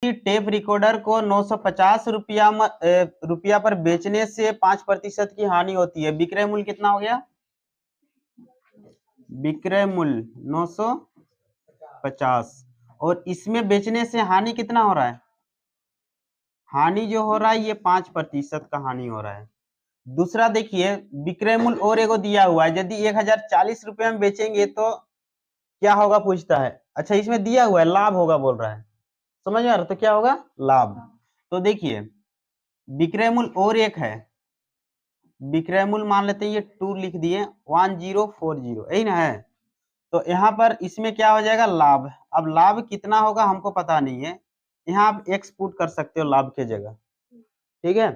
Tape recorder को 950 रुपया पर बेचने से 5% की हानि होती है। विक्रय मूल्य कितना हो गया? विक्रय मूल्य 950 और इसमें बेचने से हानि कितना हो रहा है? हानि जो हो रहा है ये 5% का हानि हो रहा है। दूसरा देखिए, विक्रय मूल्य और एगो दिया हुआ है, यदि 1040 रुपए में बेचेंगे तो क्या होगा पूछता है। अच्छा, इसमें दिया हुआ है लाभ होगा बोल रहा है, समझ में आ रहा? तो क्या होगा? लाभ। तो देखिए, विक्रय मूल्य और एक है, विक्रय मूल्य मान लेते हैं ये 2 लिख दिए, 1040, यही ना है। तो यहाँ पर इसमें क्या हो जाएगा? लाभ। अब लाभ कितना होगा हमको पता नहीं है, यहाँ आप एक्स पुट कर सकते हो लाभ के जगह, ठीक है।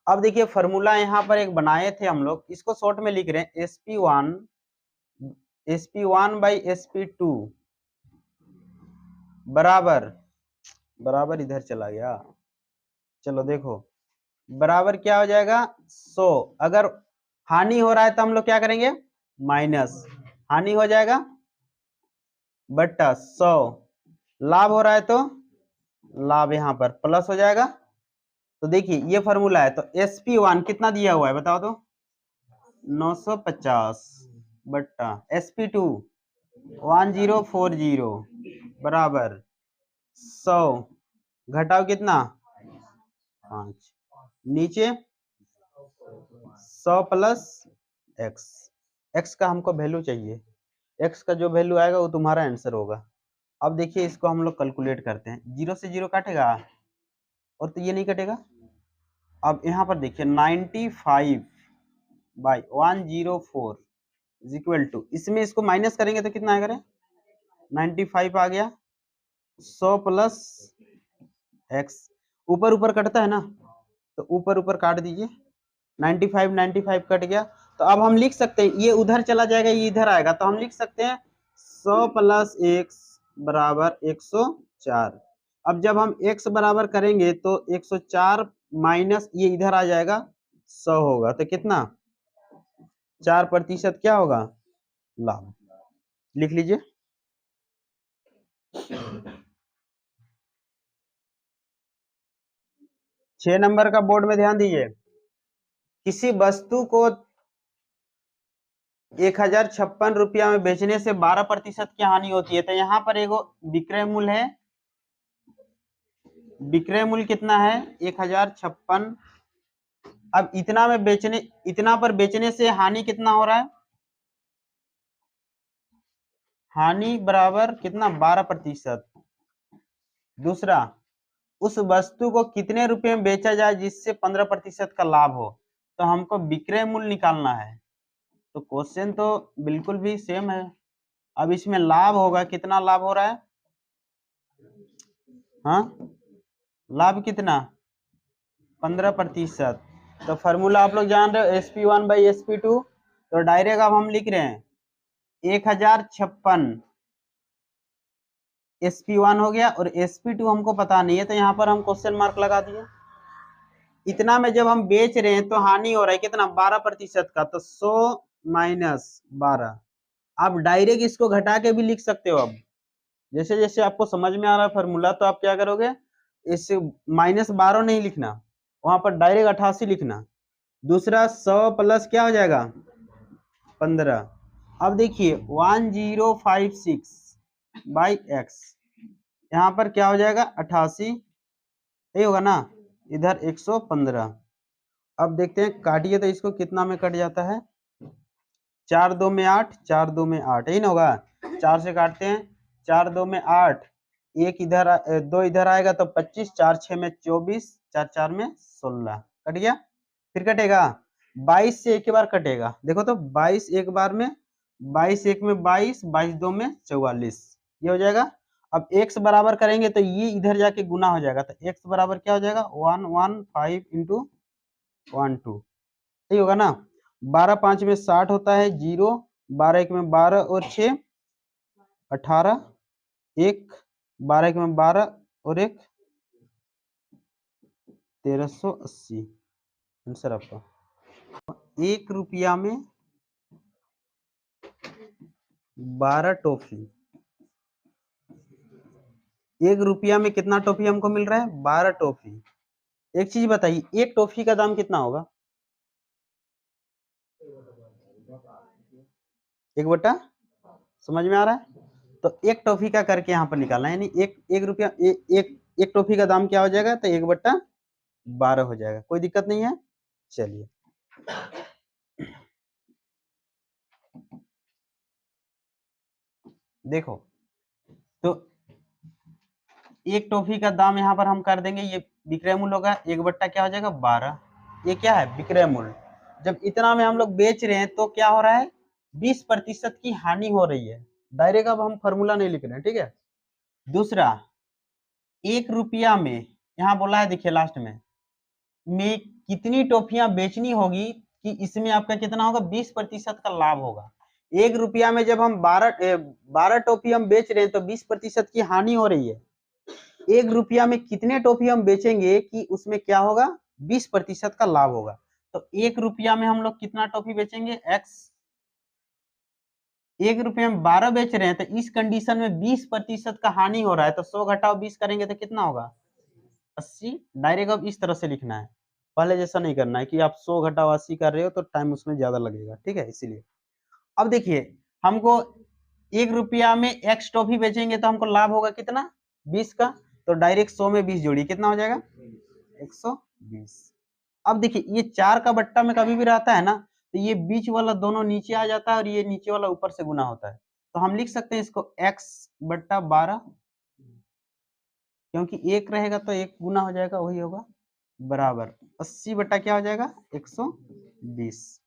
अब देखिए फॉर्मूला यहाँ पर एक बनाए थे हम लोग, इसको शॉर्ट में लिख रहे हैं, SP1 बाई SP2 बराबर इधर चला गया, चलो देखो, बराबर क्या हो जाएगा? 100। अगर हानि हो रहा है तो हम लोग क्या करेंगे? माइनस हानि हो जाएगा बट्टा 100, लाभ हो रहा है तो लाभ यहाँ पर प्लस हो जाएगा। तो देखिए ये फॉर्मूला है, तो SP1 कितना दिया हुआ है बताओ तो? 950 बट्टा SP2 1040 बराबर 100, घटाओ कितना? 5, नीचे 100 प्लस एक्स का हमको वैल्यू चाहिए, एक्स का जो वैल्यू आएगा वो तुम्हारा आंसर होगा। अब देखिए इसको हम लोग कैलकुलेट करते हैं, 0 से 0 काटेगा और तो ये नहीं कटेगा। अब यहाँ पर देखिए 95 बाई 104 इज इक्वल टू, इसमें इसको माइनस करेंगे तो कितना आएगा? 95 आ गया, 100 प्लस एक्स, ऊपर ऊपर कटता है ना, तो ऊपर ऊपर काट दीजिए, 95 कट गया। तो अब हम लिख सकते हैं, ये उधर चला जाएगा ये इधर आएगा, तो हम लिख सकते हैं 100 प्लस एक्स बराबर 104। अब जब हम x बराबर करेंगे तो 104 माइनस ये इधर आ जाएगा 100 होगा, तो कितना? 4% क्या होगा? लाभ। लिख लीजिए। 6 नंबर का बोर्ड में ध्यान दीजिए, किसी वस्तु को 1056 रुपया में बेचने से 12% की हानि होती है। तो यहाँ पर एगो विक्रय मूल्य है, विक्रय मूल्य कितना है? 1056। अब इतना पर बेचने से हानि कितना हो रहा है? हानि बराबर कितना? 12%। दूसरा, उस वस्तु को कितने रुपए में बेचा जाए जिससे 15% का लाभ हो, तो हमको विक्रय मूल्य निकालना है। तो क्वेश्चन तो बिल्कुल भी सेम है। अब इसमें लाभ होगा, कितना लाभ हो रहा है? हाँ, लाभ कितना? 15%। तो फॉर्मूला आप लोग जान रहे हो, SP1 बाई SP2। तो डायरेक्ट अब हम लिख रहे हैं 1056 SP1 हो गया और SP2 हमको पता नहीं है, तो यहाँ पर हम क्वेश्चन मार्क लगा दिए। इतना में जब हम बेच रहे हैं तो हानि हो रहा है कितना? 12% का, तो 100 माइनस 12। आप डायरेक्ट इसको घटा के भी लिख सकते हो। अब जैसे जैसे आपको समझ में आ रहा है फॉर्मूला, तो आप क्या करोगे, इस -12 नहीं लिखना, वहां पर डायरेक्ट 88 लिखना। दूसरा 100 प्लस क्या हो जाएगा? 15। अब देखिए 1056 बाई एक्स, यहाँ पर क्या हो जाएगा? 88, यही होगा ना, इधर 115। अब देखते हैं काटिए तो इसको कितना में कट जाता है? 4 2 में 8, 4 2 में 8, यही ना होगा। 4 से काटते हैं, 4 2 में 8, एक इधर 2 इधर आएगा तो 25, 4 6 में 24, 4 4 में 16, कट गया। फिर कटेगा 22 से एक बार कटेगा, देखो तो 22 एक बार में, 22 एक में 22, 22 2 में 44, ये हो जाएगा। अब x बराबर करेंगे तो ये इधर जाके गुना हो जाएगा, तो x बराबर क्या हो जाएगा? 115 इंटू 12, सही होगा ना। 12 5 में 60 होता है, 0, 12 1 में 12 और 6 18, 1 12 1 में 12 और 1 1380, आंसर आपका। 1 रुपया में 12 टॉफी, 1 रुपया में कितना टॉफी हमको मिल रहा है? 12 टॉफी। एक चीज बताइए, एक टॉफी का दाम कितना होगा? 1/, समझ में आ रहा है? तो एक टॉफी का करके यहाँ पर निकालना है, यानी एक रुपया एक टॉफी का दाम क्या हो जाएगा? तो 1/12 हो जाएगा। कोई दिक्कत नहीं है। चलिए, देखो, तो एक टॉफी का दाम यहाँ पर हम कर देंगे, ये विक्रय मूल्य होगा, 1/, क्या हो जाएगा? 12। ये क्या है? विक्रय मूल्य। जब इतना में हम लोग बेच रहे हैं तो क्या हो रहा है? 20% की हानि हो रही है। डायरेक्ट अब हम फॉर्मूला नहीं लिख रहे हैं, ठीक है। दूसरा, 1 रुपया में यहाँ बोला है, देखिए लास्ट में कितनी टॉफियां बेचनी होगी कि इसमें आपका कितना होगा? 20% का लाभ होगा। 1 रुपया में जब हम 12 टॉफी हम बेच रहे हैं तो 20% की हानि हो रही है। 1 रुपया में कितने टॉफी हम बेचेंगे कि उसमें क्या होगा? 20% का लाभ होगा। तो 1 रुपया में हम लोग कितना टॉफी बेचेंगे? x। 1 रुपये में 12 बेच रहे हैं तो इस कंडीशन में 20% का हानि हो रहा है, तो 100 घटाओ 20 करेंगे तो कितना होगा? 80। डायरेक्ट अब इस तरह से लिखना है, पहले जैसा नहीं करना है कि आप 100 घटाओ 80 कर रहे हो तो टाइम उसमें ज्यादा लगेगा, ठीक है, इसीलिए। अब देखिए, हमको 1 रुपया में x टॉफी बेचेंगे तो हमको लाभ होगा कितना? 20 का। तो डायरेक्ट 100 में 20 जोड़िए, कितना हो जाएगा? 120। अब देखिए, ये 4 का बट्टा में कभी भी रहता है ना, तो ये बीच वाला दोनों नीचे आ जाता है और ये नीचे वाला ऊपर से गुना होता है। तो हम लिख सकते हैं इसको x/12, क्योंकि 1 रहेगा तो 1 गुना हो जाएगा, वही होगा, बराबर 80 क्या हो जाएगा? 120।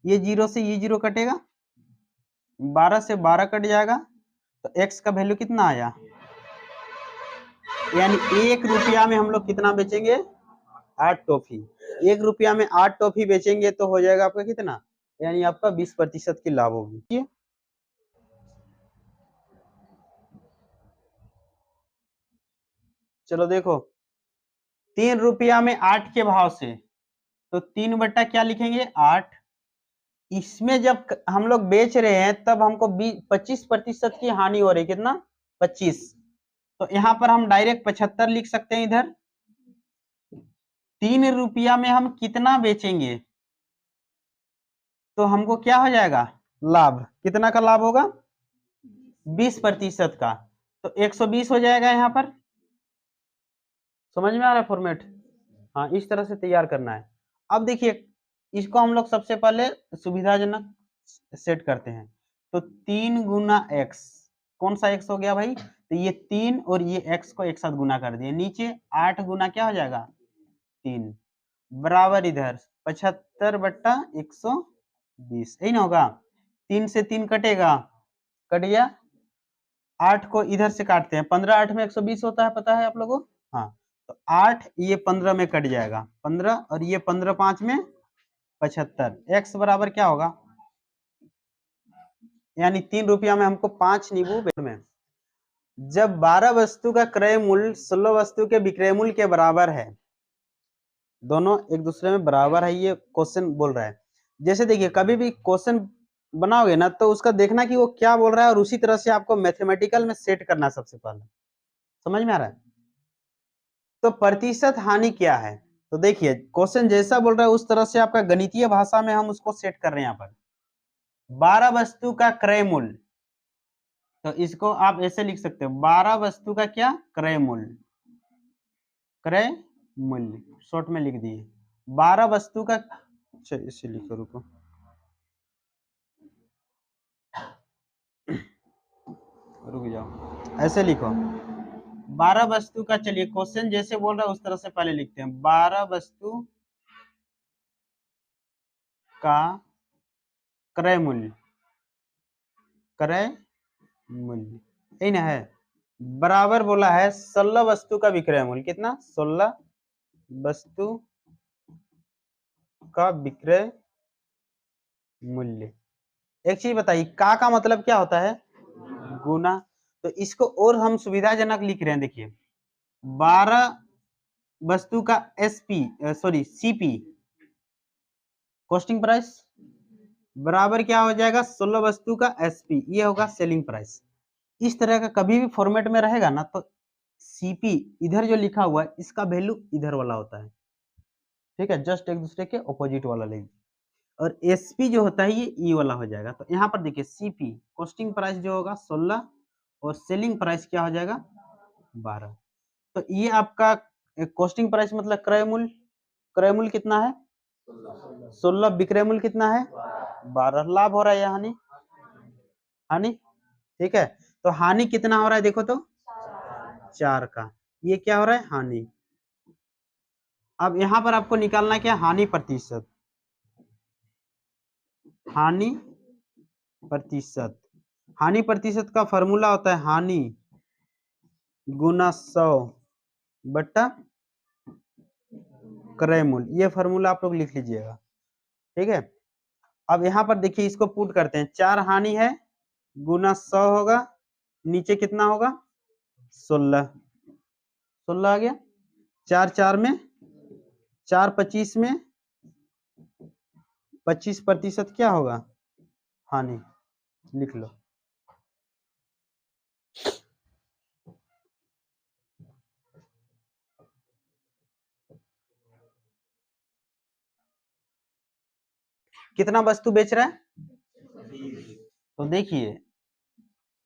ये 0 से ये 0 कटेगा, 12 से 12 कट जाएगा, तो x का वैल्यू कितना आया? यानी 1 रुपया में हम लोग कितना बेचेंगे? 8 टॉफी। 1 रुपया में 8 टॉफी बेचेंगे तो हो जाएगा आपका कितना? यानी आपका 20% की लाभ होगी। चलो देखो, 3 रुपया में 8 के भाव से, तो 3 क्या लिखेंगे? 8। इसमें जब हम लोग बेच रहे हैं तब हमको 25% की हानि हो रही है, कितना? 25। तो यहाँ पर हम डायरेक्ट 75 लिख सकते हैं इधर। 3 रुपया में हम कितना बेचेंगे तो हमको क्या हो जाएगा? लाभ। कितना का लाभ होगा? 20% का। तो 120 हो जाएगा यहाँ पर। समझ में आ रहा है फॉर्मेट? हाँ, इस तरह से तैयार करना है। अब देखिए, इसको हम लोग सबसे पहले सुविधाजनक सेट करते हैं। तो 3 गुना x, कौन सा x हो गया भाई? तो ये 3 और ये x को एक साथ गुना कर दिए, नीचे 8 गुना क्या हो जाएगा? 3, बराबर इधर 75/120, यही ना होगा? 3 से 3 कटेगा, कट गया। 8 को इधर से काटते हैं, 15 8 में 120 होता है, पता है आप लोगों को? हाँ, तो 8 ये 15 में कट जाएगा, 15, और ये 15 5 में 75। x बराबर क्या होगा? यानी 3 रुपया में हमको 5 नींबू में। जब 12 वस्तु का क्रय मूल्य 16 वस्तु के विक्रय मूल्य के बराबर है, दोनों एक दूसरे में बराबर है, ये क्वेश्चन बोल रहा है। जैसे देखिए, कभी भी क्वेश्चन बनाओगे ना तो उसका देखना कि वो क्या बोल रहा है और उसी तरह से आपको मैथमेटिकल में सेट करना है सबसे पहले। समझ में आ रहा है? तो प्रतिशत हानि क्या है? तो देखिए, क्वेश्चन जैसा बोल रहा है उस तरह से आपका गणितीय भाषा में हम उसको सेट कर रहे हैं यहाँ पर। 12 वस्तु का क्रय मूल्य, तो इसको आप ऐसे लिख सकते हो, 12 वस्तु का क्या? क्रय मूल्य। क्रय मूल्य शॉर्ट में लिख दिए 12 वस्तु का। चलिए इसे लिखो, रुको, रुक जाओ, ऐसे लिखो 12 वस्तु का। चलिए, क्वेश्चन जैसे बोल रहा है उस तरह से पहले लिखते हैं। 12 वस्तु का क्रय मूल्य, क्रय मूल्य, यही ना है, बराबर बोला है 16 वस्तु का विक्रय मूल्य। कितना? 16 वस्तु का विक्रय मूल्य। एक चीज बताइए, का मतलब क्या होता है? गुना। तो इसको और हम सुविधाजनक लिख रहे हैं, देखिए 12 वस्तु का सीपी, कॉस्टिंग प्राइस, बराबर क्या हो जाएगा? 16 वस्तु का एसपी, ये होगा सेलिंग प्राइस। इस तरह का कभी भी फॉर्मेट में रहेगा ना तो सीपी इधर जो लिखा हुआ है इसका वैल्यू इधर वाला होता है, ठीक है, जस्ट एक दूसरे के ऑपोजिट वाला लेंगे। और एसपी जो होता है ये ई वाला हो जाएगा। तो यहाँ पर देखिए सीपी कॉस्टिंग प्राइस जो होगा 16 और सेलिंग प्राइस क्या हो जाएगा 12। तो ये आपका कॉस्टिंग प्राइस मतलब क्रय मूल्य, क्रय मूल्य कितना है 16, विक्रय मूल्य कितना है 12, लाभ हो रहा है या हानि, हानि, ठीक है। तो हानि कितना हो रहा है देखो तो 4 का, ये क्या हो रहा है हानि। अब यहां पर आपको निकालना क्या हानि प्रतिशत, हानि प्रतिशत, हानि प्रतिशत का फॉर्मूला होता है हानि गुना 100 बट्टा क्रय मूल्य, ये फॉर्मूला आप लोग लिख लीजिएगा, ठीक है। अब यहाँ पर देखिए इसको पुट करते हैं, 4 हानि है गुना 100 होगा, नीचे कितना होगा 16, 16 आ गया, 4 4 में 4 25 में 25% क्या होगा हानि, लिख लो। कितना वस्तु बेच रहा है, तो देखिए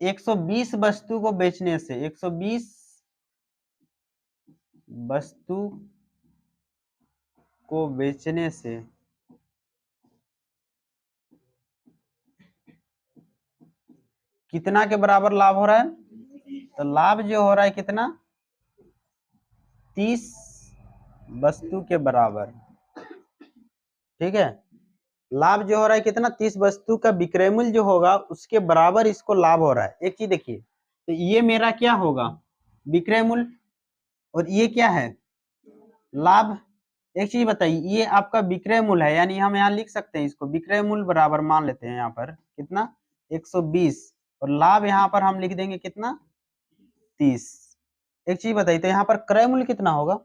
120 वस्तु को बेचने से, 120 वस्तु को बेचने से कितना के बराबर लाभ हो रहा है, तो लाभ जो हो रहा है कितना 30 वस्तु के बराबर, ठीक है। लाभ जो हो रहा है कितना 30 वस्तु का विक्रय मूल्य जो होगा उसके बराबर इसको लाभ हो रहा है। एक चीज देखिए, तो ये मेरा क्या होगा विक्रय मूल्य और ये क्या है लाभ। एक चीज बताइए, ये आपका विक्रय मूल्य है, यानी हम यहाँ लिख सकते हैं इसको विक्रय मूल्य बराबर मान लेते हैं यहाँ पर कितना 120 और लाभ यहाँ पर हम लिख देंगे कितना 30। एक चीज बताइए, तो यहाँ पर क्रय मूल्य कितना होगा,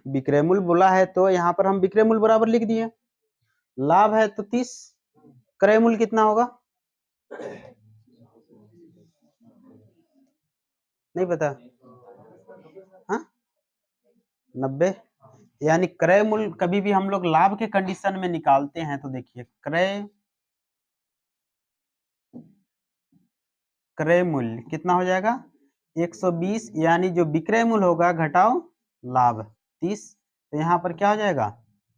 विक्रय मूल्य बोला है तो यहाँ पर हम विक्रय मूल्य बराबर लिख दिए, लाभ है तो 30, क्रय मूल्य कितना होगा नहीं पता, हाँ 90। यानी क्रय मूल्य कभी भी हम लोग लाभ के कंडीशन में निकालते हैं तो देखिए क्रय मूल्य कितना हो जाएगा 120, यानी जो विक्रय मूल्य होगा घटाओ लाभ 30, तो यहाँ पर क्या हो जाएगा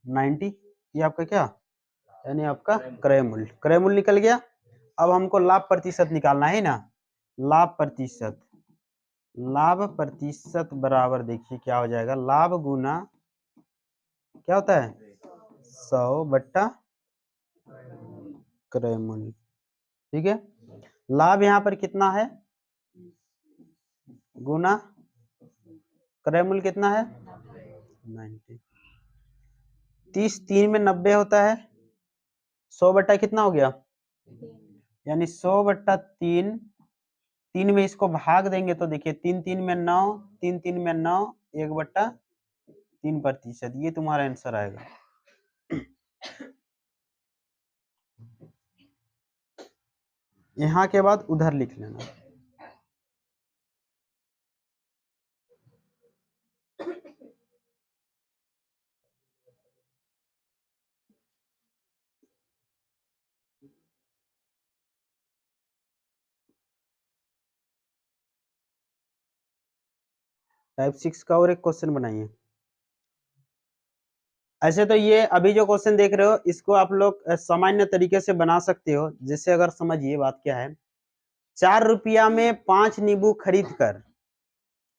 90, ये आपका क्या यानी आपका क्रय मूल्य, क्रय मूल्य निकल गया। अब हमको लाभ प्रतिशत निकालना है ना, लाभ प्रतिशत, लाभ प्रतिशत बराबर देखिए क्या हो जाएगा लाभ गुना क्या होता है 100 बट्टा क्रय मूल्य, ठीक है। लाभ यहाँ पर कितना है गुना क्रय मूल्य कितना है 90, 30 3 में 90 होता है, 100 बट्टा कितना हो गया यानी 100 बट्टा 3, 3 में इसको भाग देंगे तो देखिए 3 3 में 9, 3 3 में 9, 1 बट्टा 3%, ये तुम्हारा आंसर आएगा। यहाँ के बाद उधर लिख लेना। टाइप 6 का और एक क्वेश्चन बनाइए। ऐसे तो ये अभी जो क्वेश्चन देख रहे हो इसको आप लोग सामान्य तरीके से बना सकते हो, जैसे अगर समझिए बात क्या है, 4 रुपया में 5 नींबू खरीद कर,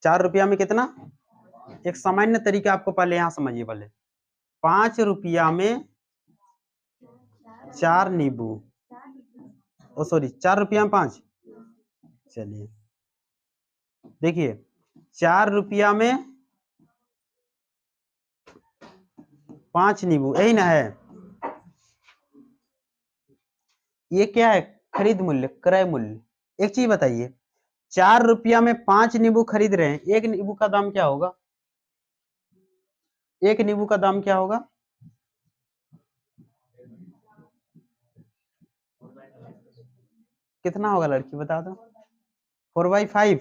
4 रुपया में कितना, एक सामान्य तरीका आपको पहले यहाँ समझिए, पहले 5 रुपया में 4 नींबू, ओ सॉरी 4 रुपया में 5, चलिए देखिए 4 रुपया में 5 नींबू, यही ना है, ये क्या है खरीद मूल्य क्रय मूल्य। एक चीज बताइए 4 रुपया में 5 नींबू खरीद रहे हैं, एक नींबू का दाम क्या होगा, एक नींबू का दाम क्या होगा, कितना होगा लड़की बता दो, 4/5,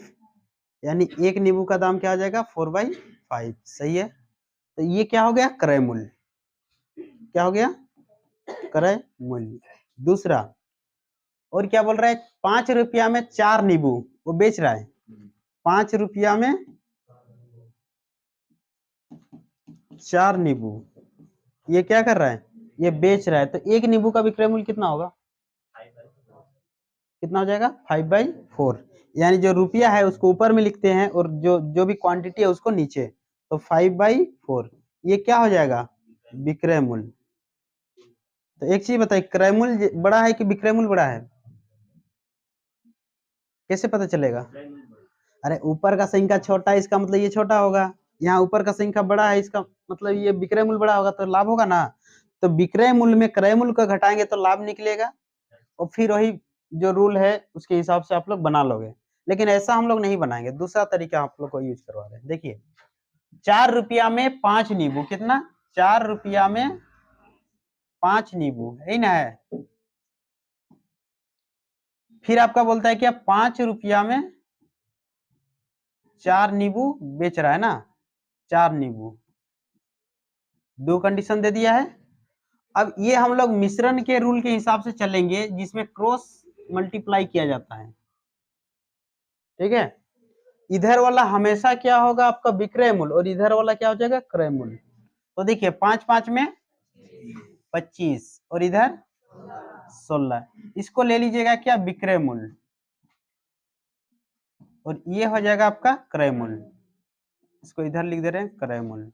यानी एक नींबू का दाम क्या हो जाएगा 4/5। सही है, तो ये क्या हो गया क्रय मूल्य, क्या हो गया क्रय मूल्य। दूसरा, और क्या बोल रहा है, 5 रुपया में 4 नींबू वो बेच रहा है, 5 रुपया में 4 नींबू ये क्या कर रहा है, ये बेच रहा है। तो एक नींबू का विक्रय मूल्य कितना होगा, कितना हो जाएगा 5/4, यानी जो रुपया है उसको ऊपर में लिखते हैं और जो जो भी क्वांटिटी है उसको नीचे, तो 5/4 ये क्या हो जाएगा विक्रय मूल्य। तो एक चीज बताइए, क्रय मूल्य बड़ा है कि विक्रय मूल्य बड़ा है, कैसे पता चलेगा। अरे ऊपर का संख्या छोटा है इसका मतलब ये छोटा होगा, यहाँ ऊपर का संख्या बड़ा है इसका मतलब ये विक्रय मूल्य बड़ा होगा, तो लाभ होगा ना। तो विक्रय मूल्य में क्रय मूल्य को घटाएंगे तो लाभ निकलेगा, और फिर वही जो रूल है उसके हिसाब से आप लोग बना लोगे। लेकिन ऐसा हम लोग नहीं बनाएंगे, दूसरा तरीका आप लोग को यूज करवा रहे हैं। देखिए 4 रुपया में 5 नींबू, कितना 4 रुपया में 5 नींबू है ना है। फिर आपका बोलता है क्या 5 रुपया में 4 नींबू बेच रहा है ना, 4 नींबू, दो कंडीशन दे दिया है। अब ये हम लोग मिश्रण के रूल के हिसाब से चलेंगे जिसमें क्रॉस मल्टीप्लाई किया जाता है, ठीक है। इधर वाला हमेशा क्या होगा आपका विक्रय मूल्य और इधर वाला क्या हो जाएगा क्रय मूल्य। तो देखिए 5 5 में 25 और इधर 16, इसको ले लीजिएगा क्या विक्रय मूल्य और ये हो जाएगा आपका क्रय मूल्य, इसको इधर लिख दे रहे हैं क्रय मूल्य,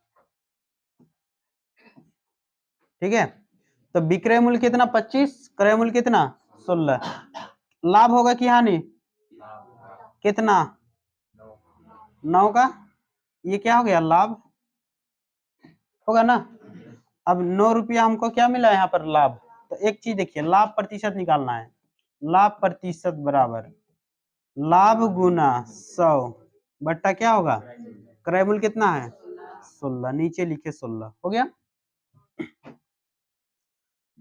ठीक है। तो विक्रय मूल्य कितना 25, क्रय मूल्य कितना 16, लाभ होगा कि हानि, कितना 9 का, ये क्या हो गया लाभ होगा ना। अब 9 रुपया हमको क्या मिला यहाँ पर लाभ, तो एक चीज देखिए लाभ प्रतिशत निकालना है, लाभ प्रतिशत बराबर लाभ गुना 100 बट्टा क्या होगा क्रय मूल्य कितना है 16, नीचे लिखे 16 हो गया।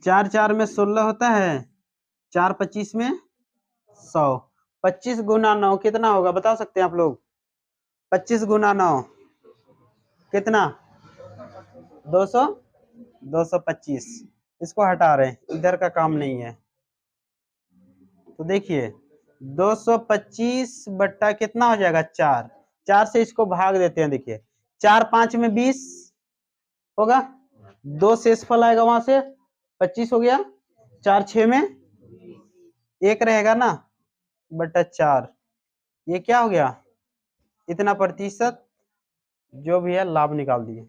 4 4 में 16 होता है, 4 25 में 100, 25 गुना 9 कितना होगा बता सकते हैं आप लोग, 25 गुना 9 कितना 200, 225, इसको हटा रहे हैं इधर का काम नहीं है। तो देखिए 225 बट्टा कितना हो जाएगा 4, 4 से इसको भाग देते हैं, देखिए 4 5 में 20 होगा, 2 शेष फल आएगा वहां से 25 हो गया, 4 6 में 1 रहेगा ना बट्टा 4, ये क्या हो गया इतना प्रतिशत जो भी है लाभ निकाल दिए।